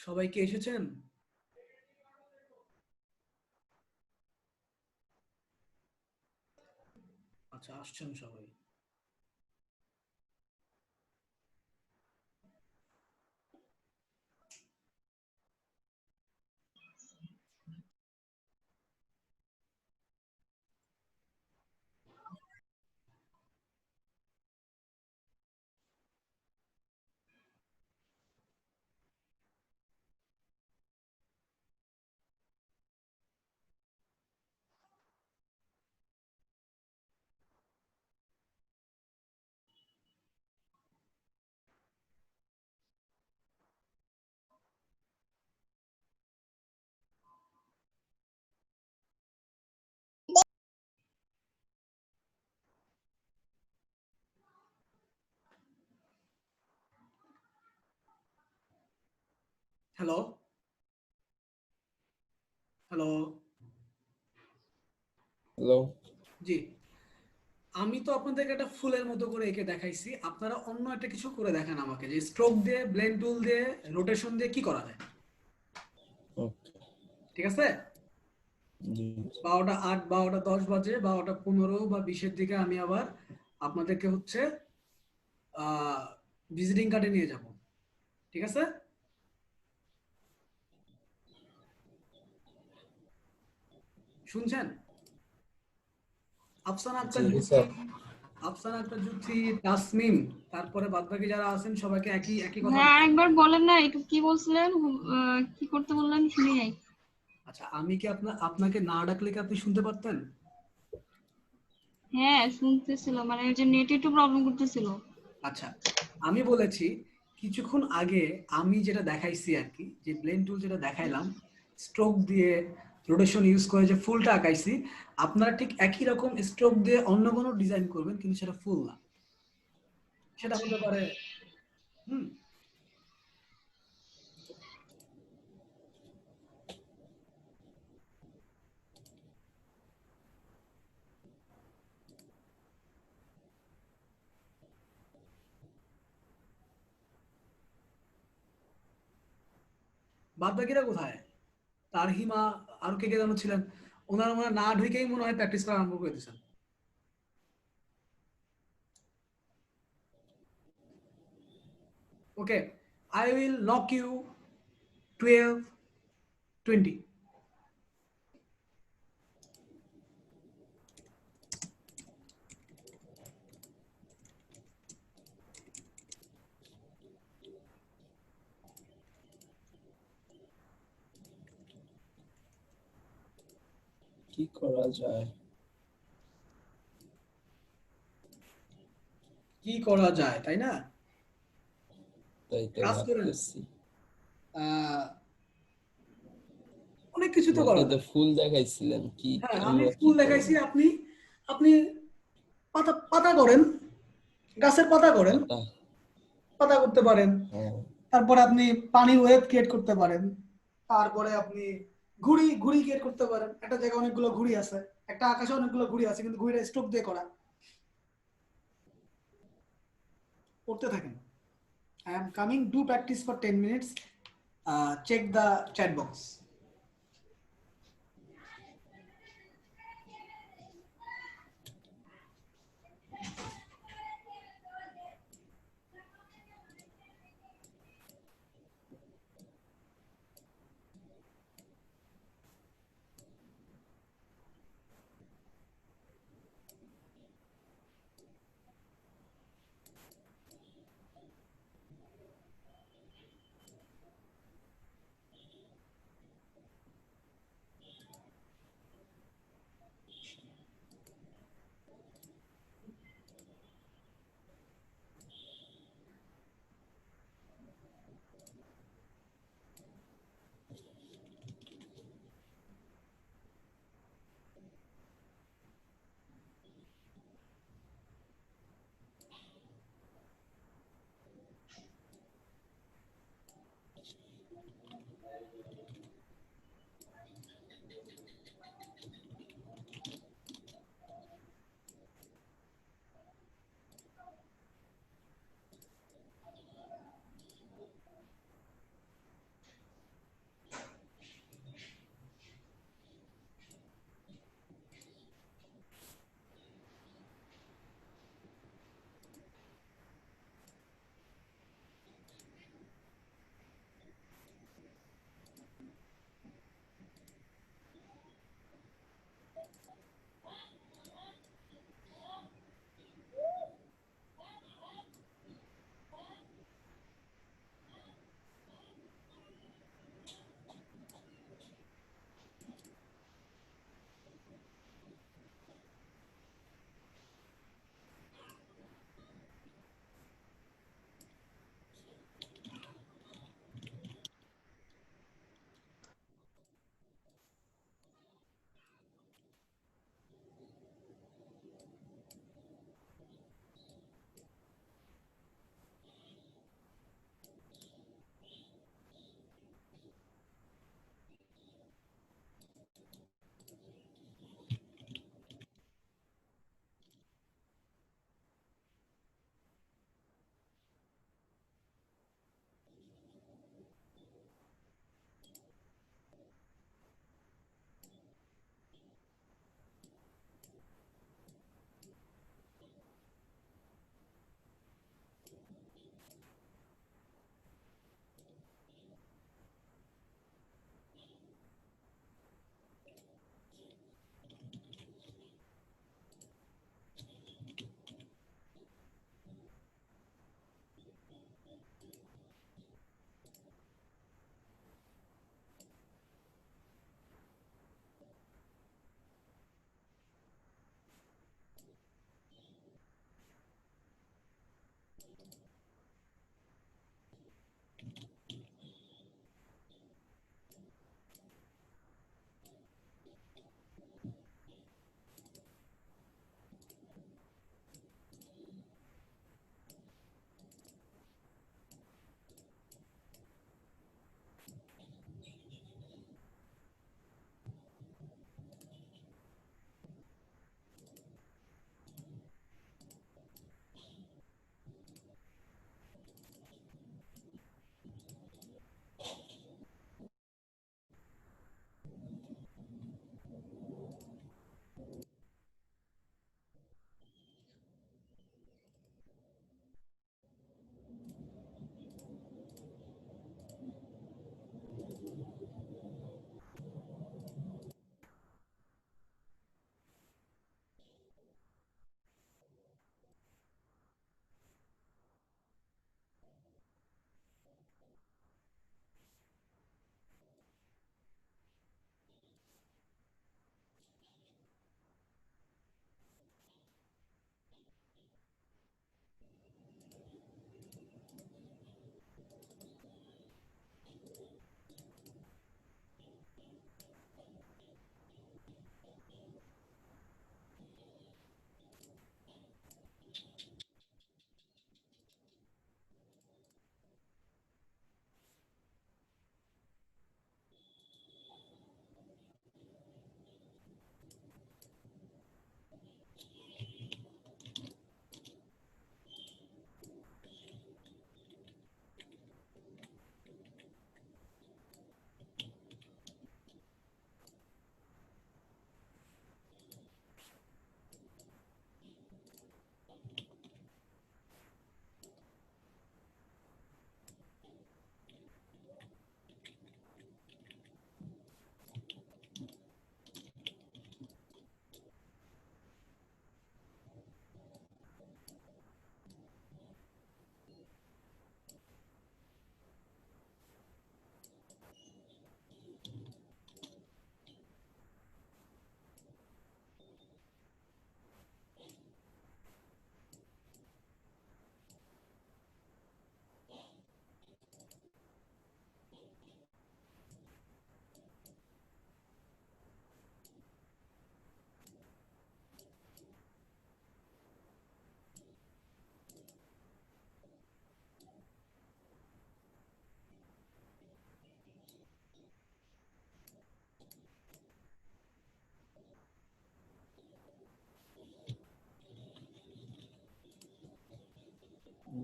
সবাই কি এসেছেন? আচ্ছা, আসছেন সবাই। Hello, hello. হ্যালো। জি, আমি তো আপনাদেরকে একটা ফুলের মতো করে এঁকে দেখাইছি। আপনারা অন্য একটা কিছু করে দেখান আমাকে, যে স্ট্রোক দিয়ে, ব্লেন্ড টুল দিয়ে, রোটেশন দিয়ে কি করা যায়। ওকে। ঠিক আছে? জি। 12টা 8, 12টা 10 বাজে, 12টা 15 বা 20-এর দিকে আমি আবার আপনাদেরকে হচ্ছে ভিজিটিং কার্ডে নিয়ে যাব। ঠিক আছে? শুনছেন? আফসানা আক্তার জি জুথি, স্যার। আফসানা আক্তার জুথি, তাসমিন, তারপরে বাদবাকি যারা আছেন সবাইকে একই একই কথা হ্যাঁ, বলতে হবে। আরেকবার বলেন না, একটু কি বলছিলেন? কি করতে বললেন শুনি নাই। আচ্ছা, আমি কি আপনাকে না ডাকলে কি আপনি শুনতে পারতেন? হ্যাঁ, শুনতেছিল, মানে ওই যে নেট একটু প্রবলেম করতেছিল। আচ্ছা, আমি বলেছি কিছুক্ষণ আগে আমি যেটা দেখাইছি আর কি, যে ব্লেন্ড টুল যেটা দেখাইলাম, স্ট্রোক দিয়ে রোটেশন ইউজ করে যে ফুলটা আঁকাইছি, আপনারা ঠিক একই রকম স্ট্রোক দিয়ে অন্য কোনো ডিজাইন করবেন, কিন্তু সেটা ফুল না। সেটা হতে পারে হুম বাদবাকিরা কোথায়? তারহিমা, আর কে কে যেন ছিলেন, ওনারা মনে হয় না ঢুকেই মনে হয় প্র্যাকটিস করা আরম্ভ করে দিয়েছেন। ওকে, আই উইল নক ইউ 12:20। কি করা যায়? কি করা যায়, তাই না? তাই তো কাজ করেন। ভাবতেছি। আহ, অনেক কিছু তো আমাকে করা তো যায়। ফুল দেখাইছিলেন, কি হ্যাঁ, আমি আমরা কি ফুল করব? দেখাইছি, আপনি আপনি পাতা পাতা করেন, গাছের পাতা করেন, পাতা। পাতা করতে পারেন। হ্যাঁ। তারপরে আপনি পানির ওয়েভ ক্রিয়েট করতে পারেন। তারপরে আপনি ঘুড়ি ঘুড়ি ক্রিয়েট করতে পারেন। একটা জায়গায় অনেকগুলো ঘুড়ি আছে, একটা আকাশে অনেকগুলো ঘুড়ি আছে, কিন্তু ঘুড়িটা স্ট্রোক দিয়ে করা। করতে থাকেন। I am coming, do practice for 10 minutes, check the chat box.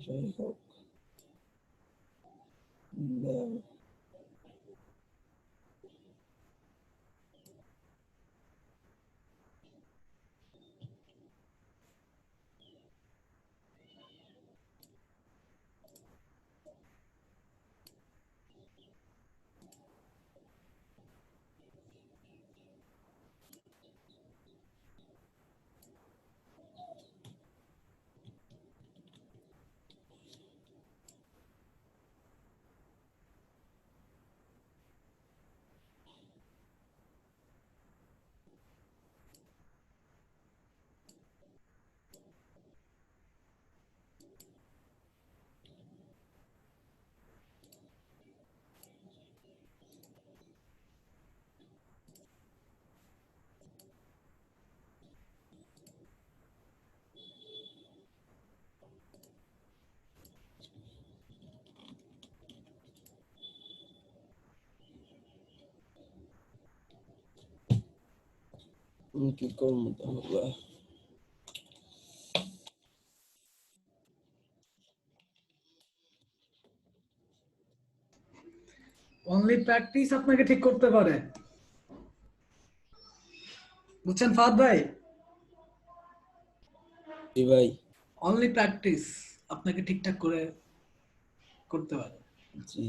যাই হোক, দাও। কি করবো তাহলে? অনলি প্র্যাকটিস আপনাকে ঠিক করতে পারে, বুঝছেন ফাহাদ ভাই? জি ভাই। অনলি প্র্যাকটিস আপনাকে ঠিকঠাক করে করতে পারে। জি।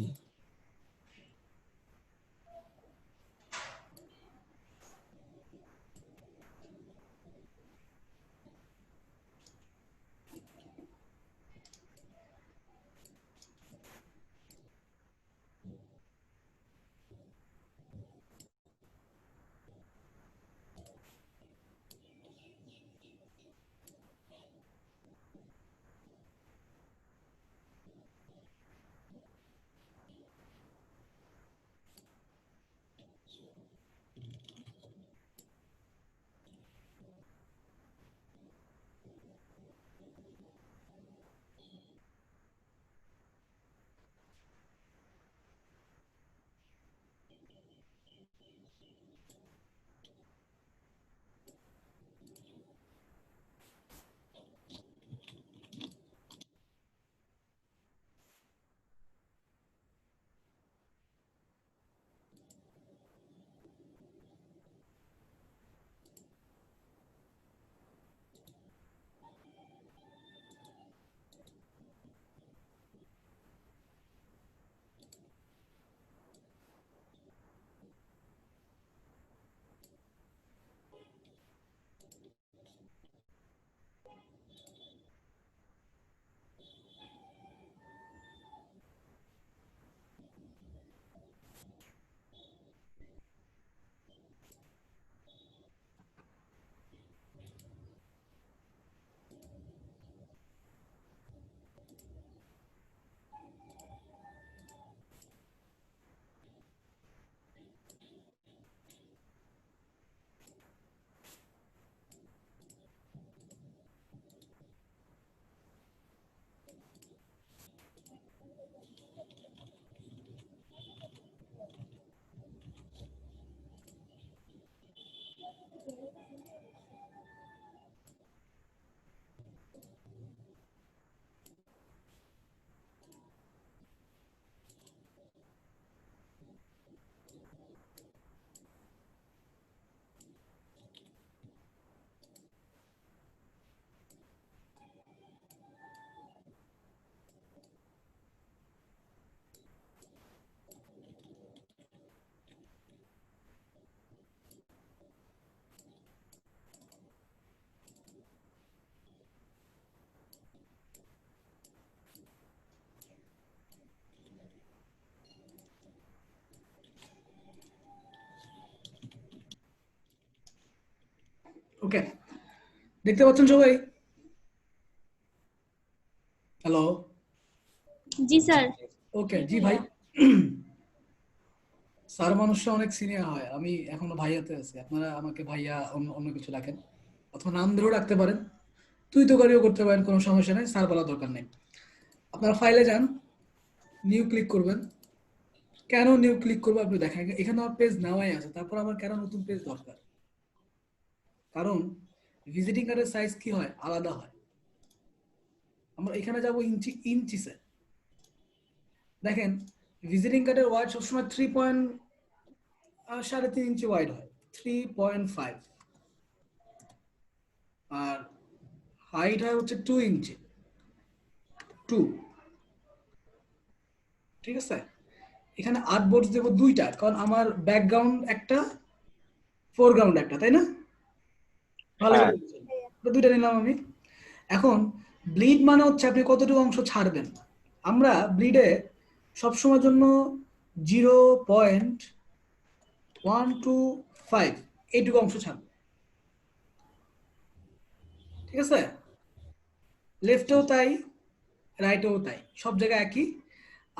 ওকে, দেখতে পাচ্ছেন সবাই? হ্যালো। জি স্যার। ওকে, জি ভাই। স্যার মানুষটা অনেক সিনিয়র হয়, আমি এখনো ভাইয়াতে আছি, আপনারা আমাকে ভাইয়া অন্য অন্য কিছু ডাকেন, অথবা নাম ধরেও ডাকতে পারেন, তুই তো গাড়িও করতে পারেন, কোনো সমস্যা নেই, স্যার বলার দরকার নেই। আপনারা ফাইলে যান, নিউ ক্লিক করবেন। কেন নিউ ক্লিক করবো আপনি দেখেন, এখানে আমার পেজ নেওয়াই আছে, তারপর আমার কেন নতুন পেজ দরকার? কারণ ভিজিটিং কার্ডের সাইজ কি হয়, আলাদা হয়। আমরা এখানে যাব ইঞ্চিসে। দেখেন ভিজিটিং কার্ডের ওয়াইড সবসময় 3.3 ইঞ্চি ওয়াইড হয়, 3.5, আর হাইট হয় হচ্ছে 2 ইঞ্চি, 2। ঠিক আছে, এখানে আর্টবোর্ড দেবো দুইটা, কারণ আমার ব্যাকগ্রাউন্ড একটা, ফোরগ্রাউন্ড একটা, তাই না? ভালো করে বুঝুন। তো দুইটা নিলাম আমি। এখন ব্লিড মানে হচ্ছে আপনি কতটুকু অংশ ছাড়বেন। আমরা ব্লিডে সবসময়ের জন্য 0.125 এইটুকু অংশ ছাড়বো। ঠিক আছে, লেফটেও তাই, রাইটেও তাই, সব জায়গায় একই।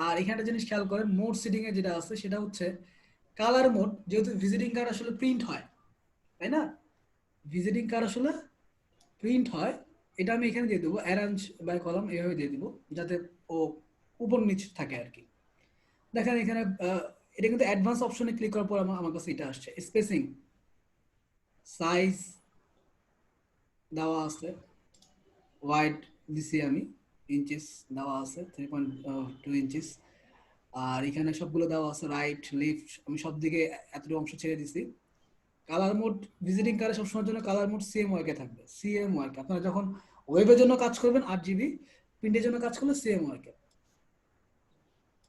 আর এখানে একটা জিনিস খেয়াল করেন, মোড সেটিং এ যেটা আছে সেটা হচ্ছে কালার মোড। যেহেতু ভিজিটিং কার্ড আসলে প্রিন্ট হয়, তাই না? ভিজিটিং কার্ড আসলে প্রিন্ট হয়, এটা আমি এখানে দিয়ে দেবো অ্যারেঞ্জ বাই কলাম, এভাবে দিয়ে দিব যাতে ও উপর নিচ থাকে আর কি। দেখেন এখানে এটা কিন্তু অ্যাডভান্স অপশনে ক্লিক করার পর আমার কাছে এটা আসছে। স্পেসিং, সাইজ দেওয়া আছে, ওয়াইড দিছি আমি, ইঞ্চিস দেওয়া আছে 3.2 ইঞ্চিস। আর এখানে সবগুলো দেওয়া আছে, রাইট লেফট, আমি সব দিকে এতটুকু অংশ ছেড়ে দিছি। কালার মোড ভিজিটিং কার্ডে সবসময়ের জন্য কালার মোড সিএমওয়াই থাকবে, সিএমওয়াই। আপনারা যখন ওয়েবের জন্য কাজ করবেন 8 GB, প্রিন্টের জন্য কাজ করলে সিএমওয়াই।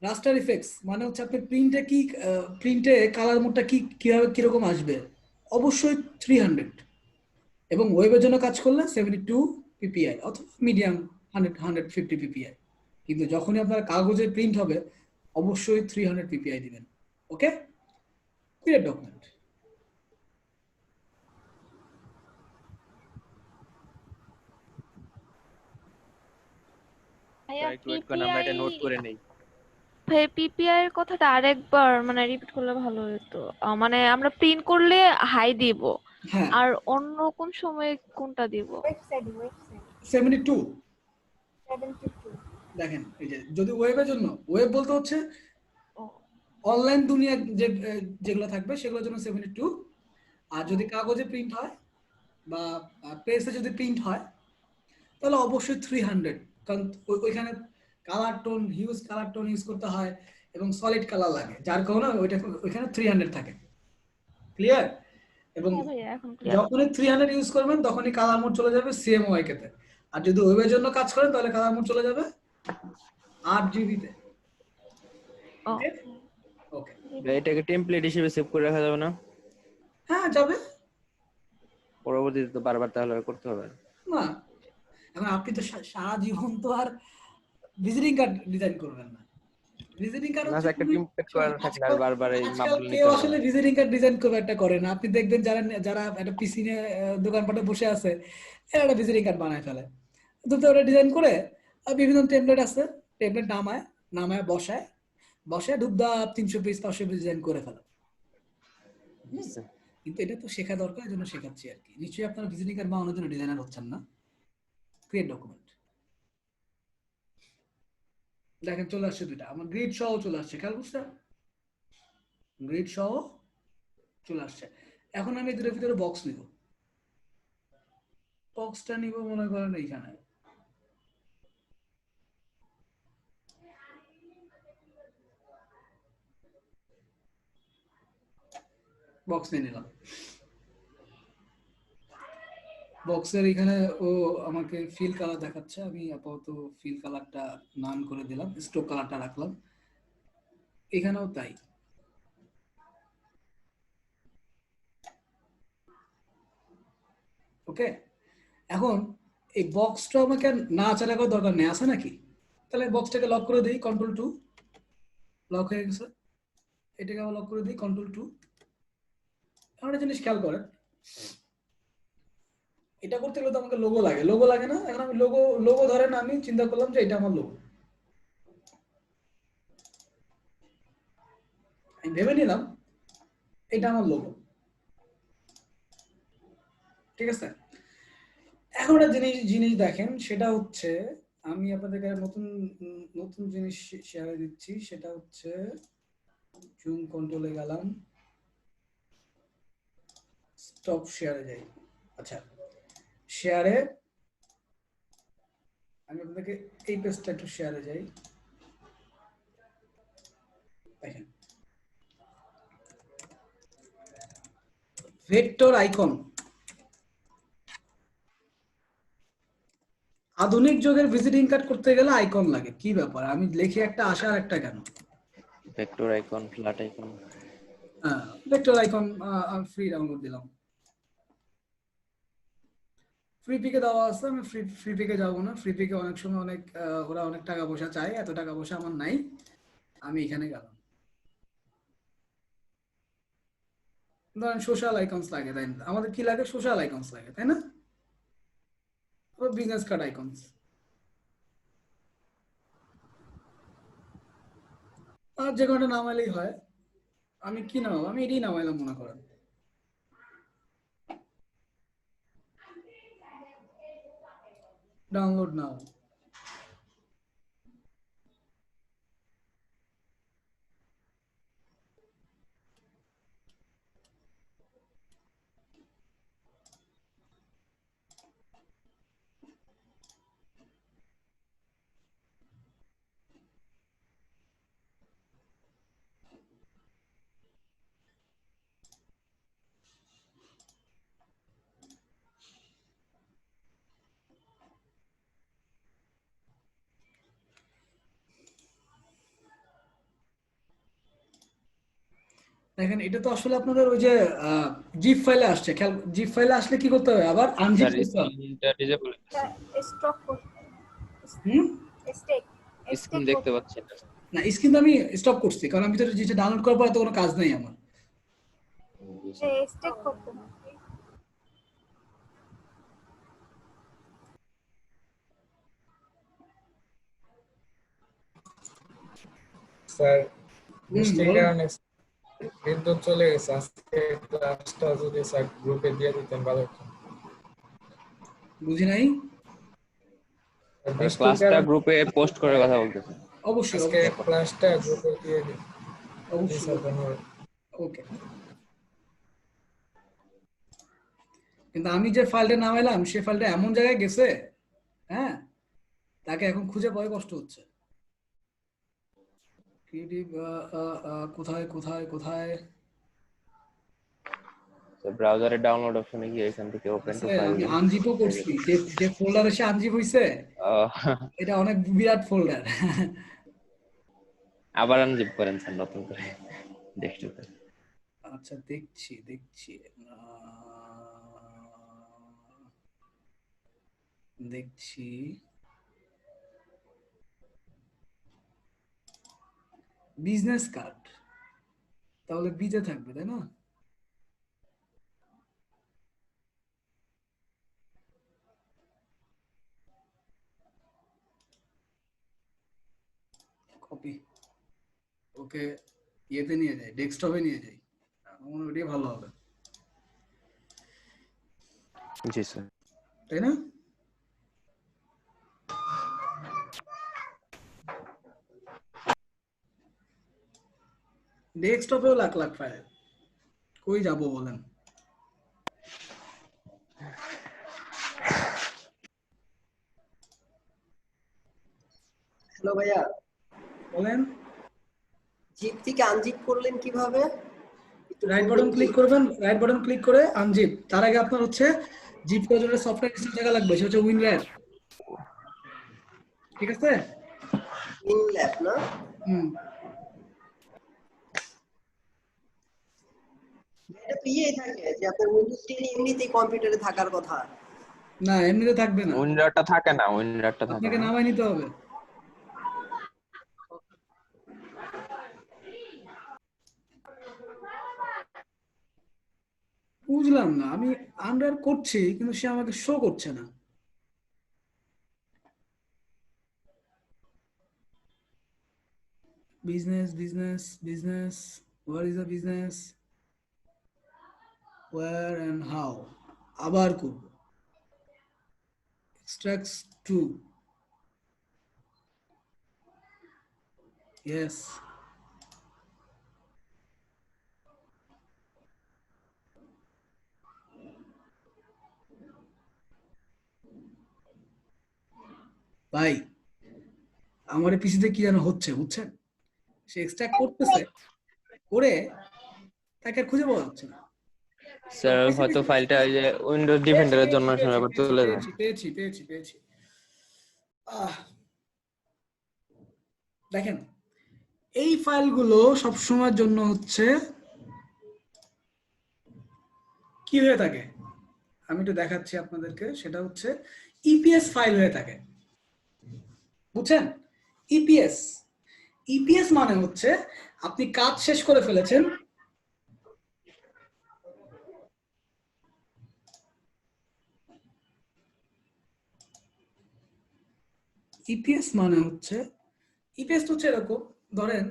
রাস্টার ইফেক্টস মানে হচ্ছে আপনি প্রিন্টে কালার মোডটা কিভাবে কিরকম আসবে, অবশ্যই 300, এবং ওয়েবের জন্য কাজ করলে 72 পিপিআই অথবা মিডিয়াম 150 পিপিআই। কিন্তু যখনই আপনার কাগজে প্রিন্ট হবে অবশ্যই 300 পিপিআই দিবেন। ওকে, পিডিএফ ডকুমেন্ট। ভাইয়া একটু ওয়েট করেন, আমরা এটা নোট করে নেই। পিপিআই এর কথাটা আরেকবার মানে রিপিট করলে ভালো হতো। মানে আমরা প্রিন্ট করলে হাই দিব, হ্যাঁ, আর অন্য কোন সময় কোনটা দিব? 72। দেখেন এই যে যদি ওয়েবের জন্য, ওয়েব বলতে হচ্ছে ও, অনলাইন দুনিয়া যেগুলো থাকবে সেগুলোর জন্য 72। আর যদি কাগজে প্রিন্ট হয় বা প্রেসে যদি প্রিন্ট হয় তাহলে অবশ্যই 300, কারণ ওইখানে কালার টোন ইউজ করতে হয় এবং সলিড কালার লাগে, যার কারণে ওইখানে 300 থাকে। ক্লিয়ার? এবং হ্যাঁ ভাইয়া এখন ক্লিয়ার। যখনই 300 ইউজ করবেন তখনই কালার মোড চলে যাবে সিএমওয়াই তে। আর যদি ওয়েবের জন্য কাজ করেন তাহলে কালার মোড চলে যাবে 8 GB তে। ও, ওকে, এটাকে টেমপ্লেট হিসেবে সেভ করে রাখা যাবে না? হ্যাঁ যাবে। পরবর্তীতে তো বারবার তাহলে করতে হবে। না, এখন আপনি তো সারা জীবন তো আর ভিজিটিং কার্ড ডিজাইন করবেন না। ভিজিটিং কার্ড না, হচ্ছে একটা টেমপ্লেট করা থাকলে আর বারবার এই আজকাল মাপগুলো কেউ নিতে হবে আসলে না। ভিজিটিং কার্ড ডিজাইন করবে একটা করে না। আপনি দেখবেন যারা যারা একটা পিসি নিয়ে দোকানপাটে বসে আছে, এরা একটা ভিজিটিং কার্ড বানায় ফেলে। তো ওটা ডিজাইন করে বিভিন্ন টেমপ্লেট আছে, টেমপ্লেট নামায় বসায় ধূপধাপ 300 পিস 500 পিস ডিজাইন করে ফেলে। কিন্তু এটা তো শেখা দরকার, এই জন্য শেখাচ্ছি আর কি। নিশ্চয়ই আপনারা ভিজিটিং কার্ড বানানোর জন্য ডিজাইনার হচ্ছেন না। Create document. দেখেন চলে আসছে দুইটা, আমার গ্রিড সহ চলে আসছে, খেয়াল বুঝছেন? গ্রিড সহ চলে আসছে। এখন আমি দুটোর ভিতরে বক্স নিব। বক্সটা নিব মনে করেন এইখানে। বক্স নিয়ে নিলাম। বক্সের এখানে ও আমাকে ফিল কালার দেখাচ্ছে, আমি আপাতত ফিল কালারটা নান করে দিলাম, স্ট্রোক কালারটা রাখলাম। এখানেও তাই। ওকে, এখন এই বক্সটা আমাকে নাড়াচাড়া করার দরকার নেই, আছে নাকি? তাহলে বক্সটাকে লক করে দিই, Ctrl+2, লক হয়ে গেছে। এটাকে আবার লক করে দিই, Ctrl+2। একটা জিনিস খেয়াল করেন, এটা করতে গেলে তো আমাকে লোগো লাগে না? এখন আমি লোগো ধরেন আমি চিন্তা করলাম যে এটা আমার লোগো, আমি ভেবে নিলাম এটা আমার লোগো। ঠিক আছে, এখন একটা জিনিস দেখেন, সেটা হচ্ছে আমি আপনাদেরকে নতুন জিনিস শেয়ার দিচ্ছি। সেটা হচ্ছে জুম কন্ট্রোলে গেলাম, স্টপ শেয়ারে যাই। আচ্ছা, শেয়ারে আমি আপনাকে এই পেজটা একটু শেয়ারে যাই, দেখেন ভেক্টর আইকন। আধুনিক যুগের ভিজিটিং কার্ড করতে গেলে আইকন লাগে, কি ব্যাপার? আমি লিখি একটা আসে আর একটা কেন? Vector icon, flat icon. হ্যাঁ, ভেক্টর আইকন ফ্রি ডাউনলোড দিলাম, ফ্রি পিকে দেওয়া আছে। আমি ফ্রি পিকে যাবো না, ফ্রি পিকে অনেক সময় অনেক ওরা অনেক টাকা পয়সা চায়, এত টাকা পয়সা আমার নাই, আমি এখানে গেলাম। ধরেন সোশ্যাল আইকনস লাগে, তাই না? আমাদের কি লাগে? সোশ্যাল আইকনস লাগে, তাই না? বিজনেস কার্ড আইকনস, আর যে কোনোটা নামাইলেই হয়। আমি কি নামাবো? আমি এটাই নামাইলাম মনে করেন। ডাউনলোড নাও। দেখেন এটা তো আসলে আপনাদের ওই যে জিপ ফাইলে আসছে, খেয়াল, জিপ ফাইলে আসলে কি করতে হবে? আবার আনজিপ স্যার করতে হবে। স্ক্রিনটা ডিসেবল হচ্ছে। স্টক হুম। স্টেক স্ক্রিন দেখতে পাচ্ছি না। না, স্ক্রিন আমি স্টপ করছি, কারণ আমি তো যেটা ডাউনলোড করার পর এত কোনো কাজ নেই আমার। স্টেক করতে হবে। স্যার হুম, বৃষ্টির বলুন। কারণে বিদ্যুৎ চলে গেছে, আজকে ক্লাসটা যদি স্যার গ্রুপে দিয়ে দিতেন ভালো হতো। বুঝি নাই। বৃষ্টির ক্লাসটা কারণে গ্রুপে পোস্ট করে কথা বলতেছে। অবশ্যই আজকে অবশ্যই ক্লাসটা গ্রুপে দিয়ে দিন। জি অবশ্যই। স্যার, ধন্যবাদ। ওকে, কিন্তু আমি যে ফাইলটা নামাইলাম সে ফাইলটা এমন জায়গায় গেছে, হ্যাঁ, তাকে এখন খুঁজে পাওয়া কষ্ট হচ্ছে। ক্রিয়েটিভ কোথায় কোথায় কোথায় ব্রাউজারে ডাউনলোড অপশনে গিয়ে এখান থেকে ওপেন টু আছে? ফাইল আমি দেন। আনজিপও করছি, যে যে ফোল্ডারে সে আনজিপ হইছে, এটা অনেক বিরাট ফোল্ডার। আবার আনজিপ করেন স্যার নতুন করে ডেস্কটপে। আচ্ছা, দেখছি দেখছি দেখছি। বিজনেস কার্ড তাহলে বিতে থাকবে, তাই না? কপি, ওকে ইয়েতে নিয়ে যাই, ডেস্কটপে নিয়ে যাই, আমার মনে হয় ওটাই ভালো হবে, জি স্যার। তাই না? ডেস্কটপেও লাখ লাখ ফাইল, কই যাবো বলেন? হ্যালো ভাইয়া, বলেন। জিপ থেকে আনজিপ করলেন কিভাবে? একটু রাইট বলবেন বাটন কি? ক্লিক করবেন, রাইট বাটন ক্লিক করে আনজিপ। তার আগে আপনার হচ্ছে জিপ করার জন্য সফটওয়্যার ইনস্টল থাকা লাগবে, সেটা হচ্ছে উইনরার। ঠিক আছে? ইনল্যাব না? হুম। এটা তো ইয়েই থাকে যে আপনার উইন্ডোজ 10 এমনিতেই কম্পিউটারে থাকার কথা। না, এমনিতে থাকবে না, উইন্ডোটা থাকে না, উইন্ডোটা থাকে আপনাকে না। নামাই নিতে হবে। বুঝলাম না, আমি আন্ডার করছি কিন্তু সে আমাকে শো করছে না। Business business business, where is a business, where and how, আবার করব। Extracts two, yes. ভাই আমার পিসিতে কি যেন হচ্ছে বুঝছেন, সে এক্সট্রাক্ট করতেছে, করে তাকে আর খুঁজে পাওয়া যাচ্ছে না। স্যার পাইছি, হয়তো পাইছি, ফাইলটা পাইছি, ওই যে উইন্ডোজ পেয়েছি, ডিফেন্ডারের জন্য পেয়েছি, সময় পেয়েছি, আবার পেয়েছি, চলে যায়। পেয়েছি, পেয়েছি, পেয়েছি, পেয়েছি। আহ, দেখেন এই ফাইলগুলো সবসময়ের জন্য হচ্ছে কি হয়ে থাকে, আমি একটু দেখাচ্ছি আপনাদেরকে, সেটা হচ্ছে ইপিএস ফাইল হয়ে থাকে, বুঝছেন? ইপিএস, ইপিএস মানে হচ্ছে আপনি কাজ শেষ করে ফেলেছেন, ইপিএস মানে হচ্ছে, ইপিএস হচ্ছে এরকম, ধরেন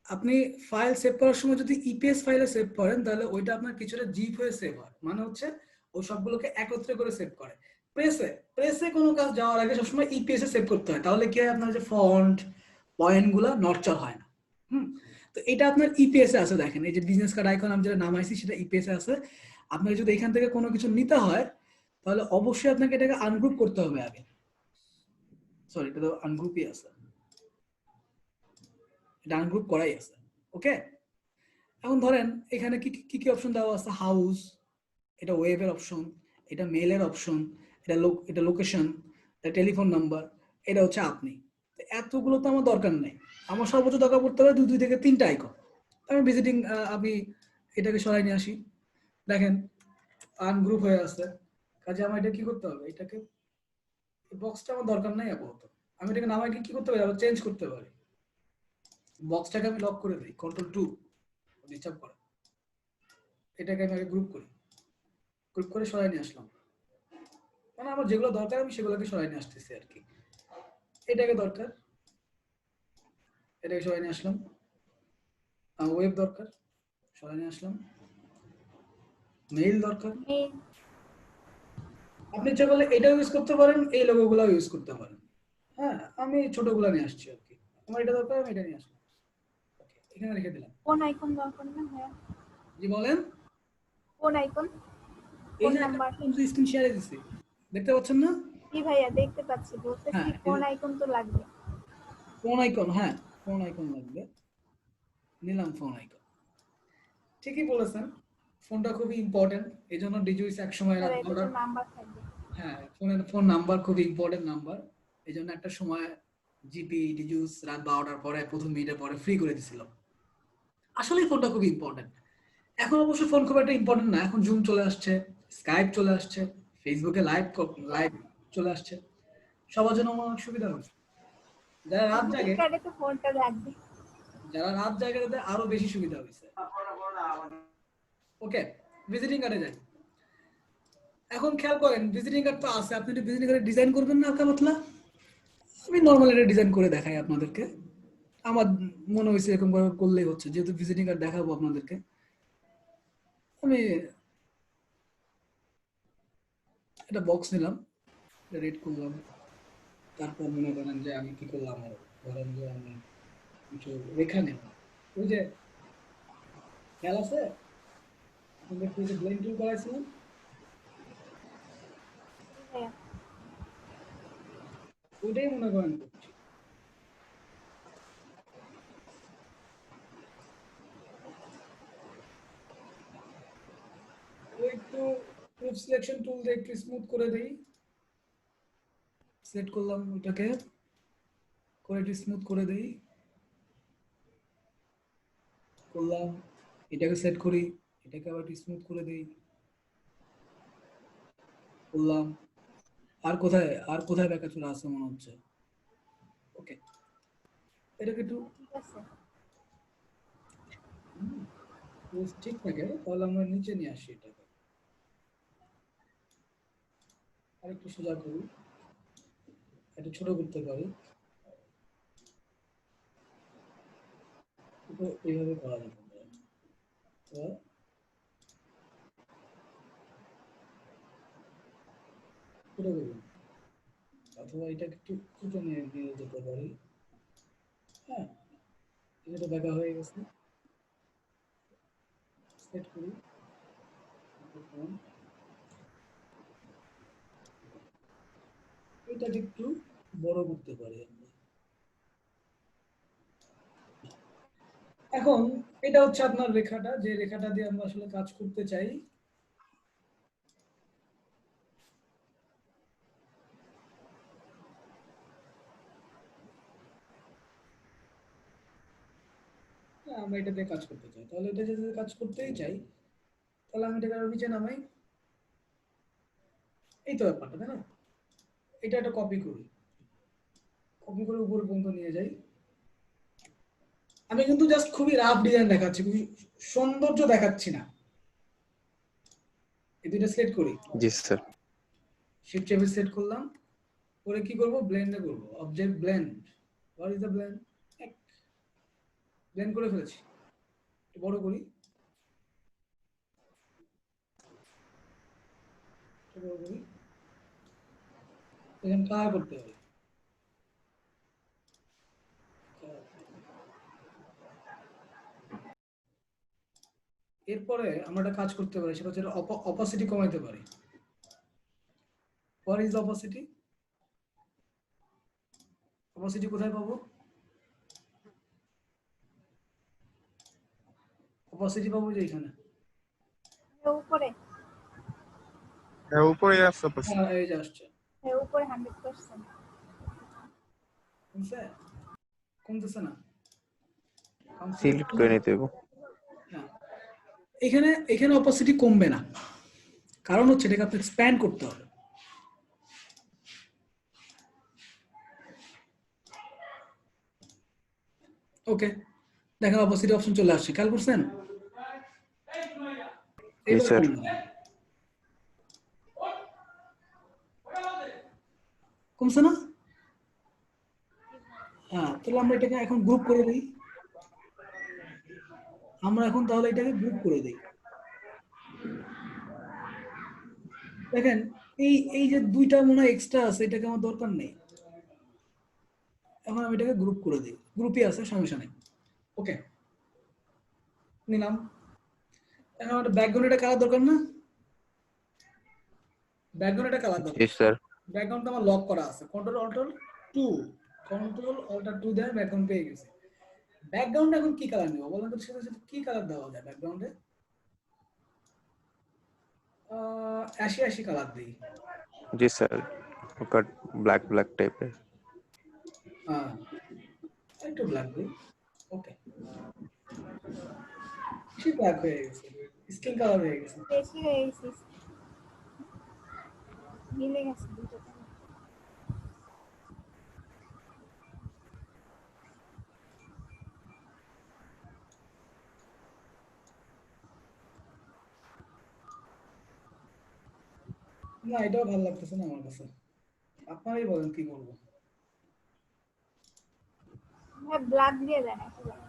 আপনি ফাইল সেভ করার সময় যদি ইপিএস ফাইলে সেভ করেন তাহলে ওইটা আপনার কিছুটা জিপ হয়ে সেভ হয়, মানে হচ্ছে ও সবগুলোকে একত্রে করে সেভ করে। প্রেসে, প্রেসে কোনো কাজ যাওয়ার আগে সবসময় ইপিএস এ সেভ করতে হয়, তাহলে কি হয় আপনার যে ফন্ট পয়েন্ট গুলা নড়চড় হয় না। হুম, তো এটা আপনার ইপিএস এ আছে, দেখেন এই যে বিজনেস কার্ড আইকন আমি যেটা নামাইছি সেটা ইপিএস এ আছে। আপনাকে যদি এখান থেকে কোনো কিছু নিতে হয় তাহলে অবশ্যই আপনাকে এটাকে আনগ্রুপ করতে হবে আগে, সরি এটা তো আনগ্রুপই আছে, এটা আনগ্রুপ করাই আছে। ওকে, এখন ধরেন এখানে কি কি কি অপশন দেওয়া আছে, হাউস, এটা ওয়েবের অপশন, এটা মেলের অপশন, এটা লোকেশন, এটা টেলিফোন নাম্বার, এটা হচ্ছে আপনি। তো এতগুলো তো আমার দরকার নেই, আমার সর্বোচ্চ দরকার পড়তে হবে দুই থেকে তিনটা আইকন। আমি ভিজিটিং, আমি এটাকে সরাই নিয়ে আসি, দেখেন আনগ্রুপ হয়ে আছে, কাজে আমার এটা কি করতে হবে, এটাকে বক্সটা আমার দরকার নাই আপাতত, আমি এটাকে নামাই কি করতে পারি, আবার চেঞ্জ করতে পারি, বক্সটাকে আমি লক করে দিই Ctrl+2, ডিস্টার্ব করে, এটাকে আমি আগে গ্রুপ করি, গ্রুপ করে সরাই নিয়ে আসলাম, মানে আমার যেগুলো দরকার আমি সেগুলোকে সরাই নিয়ে আসতেছি আর কি। এটাকে দরকার, এটাকে সরাই নিয়ে আসলাম, ওয়েব দরকার, সরাই নিয়ে আসলাম, মেইল দরকার, মেইল। আপনি ইচ্ছা করলে এটাও ইউজ করতে পারেন, এই লোগোগুলো ইউজ করতে পারেন। হ্যাঁ, আমি ছোটগুলো নিয়ে আসছি আর কি, আমার এটা দরকার আমি এটা নিয়ে আসলাম, ওকে এখানে রেখে দিলাম। কোন আইকন দরকার না ভাইয়া? জি বলেন, কোন আইকন? এই কোন যে একটা নাম্বার? স্ক্রিন শেয়ারে দিছি, দেখতে পাচ্ছেন না? জি ভাইয়া দেখতে পাচ্ছি, বলতেছি হ্যাঁ, এই কোন যে আইকন তো লাগবে। ফোন আইকন, হ্যাঁ ফোন আইকন লাগবে, নিলাম ফোন আইকন। ঠিকই বলেছেন, ফোনটা খুবই ইম্পর্টেন্ট, এই জন্য ডিজুইস এক সময় স্যার রাত এটা তো 12টার, নাম্বার থাকবে। হ্যাঁ ফোন নাম্বার খুবই ইম্পর্টেন্ট নাম্বার, এই জন্য একটা সময় জিপি ডিজুস রাত 12টার পরে প্রথম মিনিটের পরে ফ্রি করে দিছিল। আসলে ফোনটা খুবই ইম্পর্টেন্ট। এখন অবশ্য ফোন খুব একটা ইম্পর্টেন্ট না, এখন জুম চলে আসছে, স্কাইপ চলে আসছে, ফেসবুকে লাইভ লাইভ চলে আসছে, সবার জন্য অনেক সুবিধা হচ্ছে। যারা রাত ভিজিটিং জাগে, কার্ডে তো ফোনটা লাগবে। যারা রাত জাগে তাদের আরো বেশি সুবিধা হয়েছে। ওকে, ভিজিটিং কার্ডে যাই। এখন খেয়াল করেন ভিজিটিং কার্ড তো আছে, আপনি ভিজিটিং কার্ডে ডিজাইন করবেন না হালকা পাতলা, আমি নর্মাল এটা ডিজাইন করে দেখাই আপনাদেরকে, আমার মনে হয়েছে এরকম করে করলেই হচ্ছে, যেহেতু ভিজিটিং কার্ড দেখাবো আপনাদেরকে, আমি একটা বক্স নিলাম, রেড করলাম, তারপর মনে করেন যে আমি কি করলাম, ধরেন যে আমি কিছু রেখা নিলাম, ওই যে খেয়াল আছে আপনাদের যে ব্লেন্ড টুল করাইছিলাম, জি ভাইয়া। ওইটাই মনে করেন করছি। তো একটু প্রুফ সিলেকশন টুল দিয়ে একটু স্মুথ করে দেই, সেট করলাম ওইটাকে, করে একটু স্মুথ করে দেই, করলাম, এটাকে সেট করি, এটাকে আবার একটু স্মুথ করে দেই, করলাম, আর কোথায় ব্যাকাচুরা আছে মনে হচ্ছে, ওকে এটাকে একটু ঠিক আছে। ঠিক থাকে, তাহলে আমরা নিচে নিয়ে আসি এটাকে, আর একটু সোজা করি, একটু ছোট করতে পারি, তো এইভাবে করা যেতে পারে। তো ছোট করলাম, অথবা এটাকে একটু ছোট নিয়ে দিয়ে যেতে পারি, হ্যাঁ এটা দেখা হয়ে গেছে, সেট করি, এটাকে একটু বড় করতে পারি আমরা। এখন এটা হচ্ছে আপনার রেখাটা, যে রেখাটা দিয়ে আমরা আসলে কাজ করতে চাই। আমরা এটা দিয়ে কাজ করতে চাই, তাহলে এটা যদি কাজ করতেই চাই তাহলে আমি এটাকে আরো নিচে নামাই। এই তো ব্যাপারটা, তাই না? এটা একটা কপি করি, কপি করে উপর পর্যন্ত নিয়ে যাই। আমি কিন্তু জাস্ট খুবই রাফ ডিজাইন দেখাচ্ছি, খুবই সৌন্দর্য দেখাচ্ছি না। এই দুইটা সিলেক্ট করি, জি স্যার। শিফট চেপে সেট করলাম, পরে কি করব, ব্লেন্ডে করব, object blend. What is the blend? Blend করে ফেলেছি। একটু বড় করি, একটু বড় করি, এখানে কালার করতে হবে। এরপরে আমরা একটা কাজ করতে পারি, সেটা হচ্ছে অপাসিটি কমাইতে পারি। What is opacity? অপাসিটি কোথায় পাবো? অপাসিটি পাবো যে এখানে। উপরে উপরে আসছে হ্যাঁ, এই যে আসছে। উপরে 100%। কমছে? কমতেছে না? সিলেক্ট করে নিতে হবে। হ্যাঁ, এখানে এখানে অপাসিটি কমবে না, কারণ হচ্ছে এটাকে আপনি এক্সপ্যান্ড করতে হবে। ওকে, দেখেন অপাসিটি অপশন চলে আসছে, খেয়াল করছেন? জি স্যার। কমছে না? হ্যাঁ, তাহলে আমরা এটাকে এখন গ্রুপ করে দিই। আমরা এখন তাহলে এটাকে গ্রুপ করে দিই। দেখেন এই এই যে দুইটা মনে হয় এক্সট্রা আছে, এটাকে আমার দরকার নেই। এখন আমি এটাকে গ্রুপ করে দিই, গ্রুপই আছে, সমস্যা নেই। ওকে, নিলাম। এখন একটা ব্যাকগ্রাউন্ড কালার দরকার না? ব্যাকগ্রাউন্ড কালার দরকার। জি স্যার। ব্যাকগ্রাউন্ডটা আমার লক করা আছে, কন্ট্রোল অল্টার 2 দেয়, ব্যাকগ্রাউন্ড পেয়ে গেছে। ব্যাকগ্রাউন্ড এখন কি কালার নেব বলেন তো, সেটা কি কালার দেওয়া যায় ব্যাকগ্রাউন্ডে? 80 কালার দিই। জি স্যার। ওকে, ব্ল্যাক ব্ল্যাক টাইপের। হ্যাঁ, একটু ব্ল্যাক দিই। ওকে, বেশি ব্ল্যাক হয়ে গেছে, স্কিন কালার হয়ে গেছে। বেশি হয়ে গেছে, মিলে গেছে দুটো। না, এটাও ভালো লাগতেছে না আমার কাছে, আপনারাই বলেন কি করবো। ব্ল্যাক দিয়ে দেন একেবারে।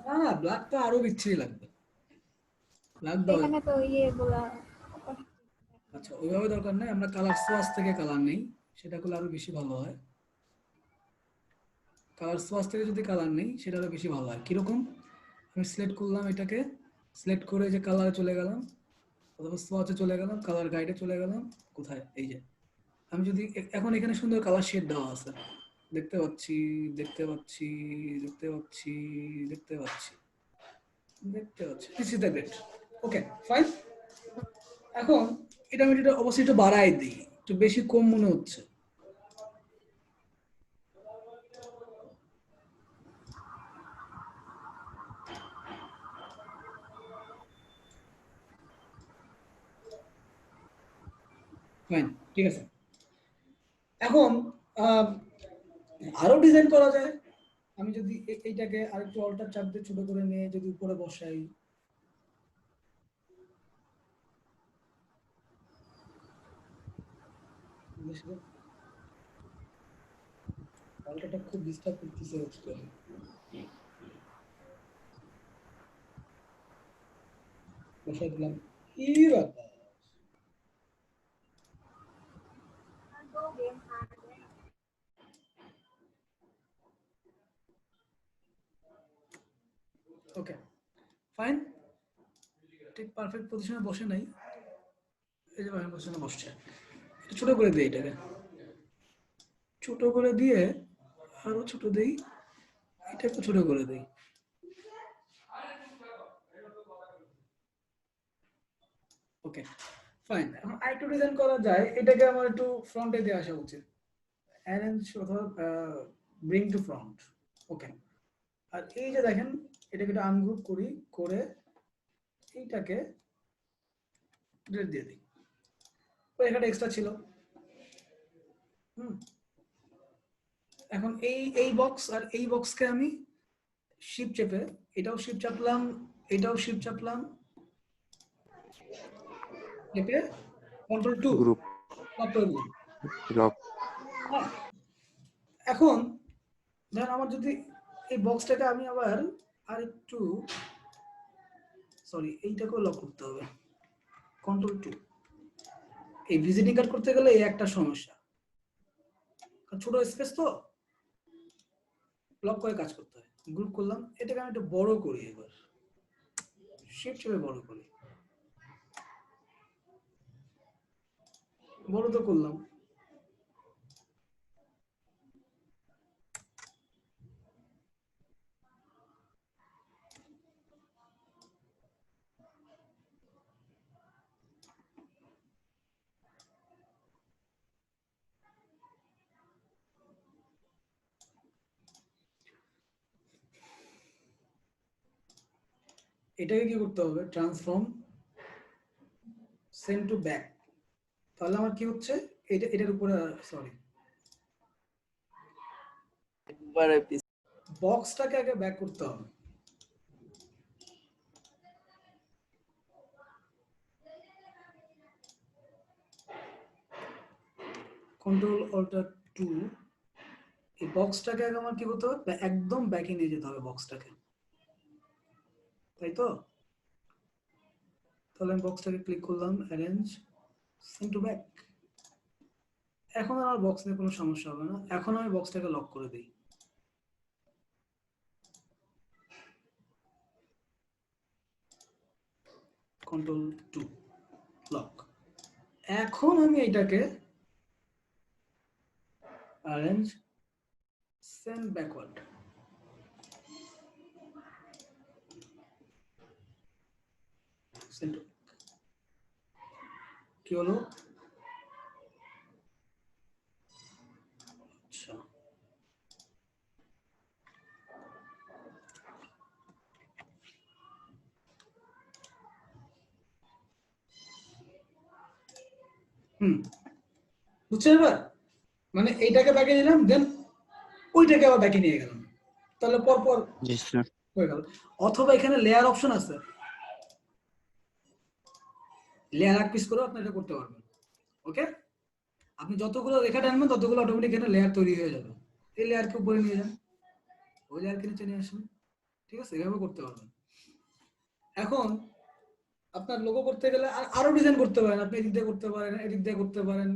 না না, ব্ল্যাক তো আরো বিচ্ছিরি লাগবে, ব্ল্যাক দাও। এখানে তো ইয়েগুলা আচ্ছা, ওইভাবে দরকার নেই, আমরা কালার সোয়াচ থেকে কালার নেই, সেটা করলে আরো বেশি ভালো হয়। কালার সোয়াচ থেকে যদি কালার নেই সেটা আরো বেশি ভালো হয়। কিরকম? আমি সিলেক্ট করলাম, এটাকে সিলেক্ট করে যে কালারে চলে গেলাম, অথবা সোয়াচে চলে গেলাম, কালার গাইডে চলে গেলাম। কোথায়? এই যে আমি যদি এখন এখানে সুন্দর কালার শেড দেওয়া আছে, দেখতে পাচ্ছি, দেখতে পাচ্ছি, দেখতে পাচ্ছি, দেখতে পাচ্ছি, দেখতে পাচ্ছি। This is the great. Okay, fine. এখন এটা আমি এটা অবশ্যই একটু বাড়াই দিই, একটু বেশি কম মনে হচ্ছে। ফাইন, ঠিক আছে। এখন আরো ডিজাইন করা যায়। আমি যদি এইটাকে আরেকটু অল্টার চাপ দিয়ে ছোট করে নিয়ে যদি উপরে বসাই, অল্টারটা খুব ডিস্টার্ব করতেছে হচ্ছে। বসাই দিলাম, কি ব্যাপার? ওকে, ফাইন। ঠিক পারফেক্ট পজিশনে বসে নাই, এই যে পারফেক্ট পজিশনে বসছে। একটু ছোট করে দিই এটাকে, ছোট করে দিয়ে আরো ছোট দেই, এটাকে ছোট করে দেই। Okay fine. এখন আরেকটু ডিজাইন করা যায়, এটাকে আমার একটু ফ্রন্টে দিয়ে আসা উচিত, অ্যারেঞ্জ অথবা ব্রিং টু ফ্রন্ট। ওকে, আর এই যে দেখেন এটাকে একটু আনগ্রুপ করি, করে এইটাকে ডিলিট দিয়ে দিই। ওই একটা এক্সট্রা ছিল। এখন এই বক্স আর এই বক্সকে আমি শিফট চেপে, এটাও শিফট চাপলাম, এটাও শিফট চাপলাম, চেপে কন্ট্রোল 2 গ্রুপ লক করে দিলাম। লক। হ্যাঁ, এখন ধর আমার যদি এই বক্সটাকে আমি আবার আরেকটু, সরি এইটাকেও লক করতে হবে, কন্ট্রোল 2। এই ভিজিটিং কার্ড করতে গেলে এই একটা সমস্যা, ছোট স্পেস তো লক করে কাজ করতে হয়। গ্রুপ করলাম, এটাকে আমি একটু বড় করি, এবার শিফট চেপে বড় করি, বড় তো করলাম। এটাকে কি করতে হবে, ট্রান্সফর্ম সেন্ড টু ব্যাক। তাহলে আমার কি হচ্ছে, এটার উপরে, সরি বক্সটাকে আগে ব্যাক করতে হবে। কন্ট্রোল অল্টার 2, এই বক্সটাকে আগে আমার কি করতে হবে, একদম ব্যাকে নিয়ে যেতে হবে বক্সটাকে, তাই তো? তাহলে আমি বক্সটাকে ক্লিক করলাম, অ্যারেঞ্জ সেন্ড টু ব্যাক। এখন আর বক্স নিয়ে কোনো সমস্যা হবে না। এখন আমি বক্সটাকে লক করে দিই, কন্ট্রোল 2 লক। এখন আমি এটাকে অ্যারেঞ্জ সেন্ড ব্যাকওয়ার্ড, সেন্ড কি হলো, আচ্ছা বুঝছেন এবার? মানে এইটাকে ব্যাকে নিলাম, দেন ওইটাকে আবার ব্যাকে নিয়ে গেলাম, তাহলে পরপর জি স্যার। হয়ে গেল। অথবা এখানে লেয়ার অপশন আছে, লেয়ার এক পিস করে আপনি এটা করতে পারবেন। ওকে, আপনি যতগুলো রেখা টানবেন ততগুলো অটোমেটিক এখানে লেয়ার তৈরি হয়ে যাবে। এই লেয়ারকে উপরে নিয়ে যান, ওই লেয়ারকে নিচে নিয়ে আসুন, ঠিক আছে? এভাবে করতে পারবেন। এখন আপনার লোগো করতে গেলে আরো ডিজাইন করতে পারেন, আপনি এদিক দিয়ে করতে পারেন, এদিক দিয়ে করতে পারেন,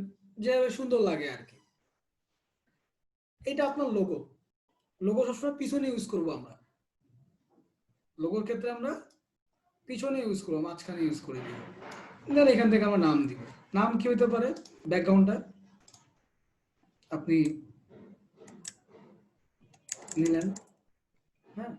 যেভাবে সুন্দর লাগে আর কি। এটা আপনার লোগো। লোগো সবসময় পিছনে ইউজ করবো আমরা, লোগোর ক্ষেত্রে আমরা পিছনে ইউজ করবো, মাঝখানে ইউজ করে দিব। দেন এখান থেকে আমরা নাম দিব। নাম কি হতে পারে, ব্যাকগ্রাউন্ডটা আপনি নিলেন, হ্যাঁ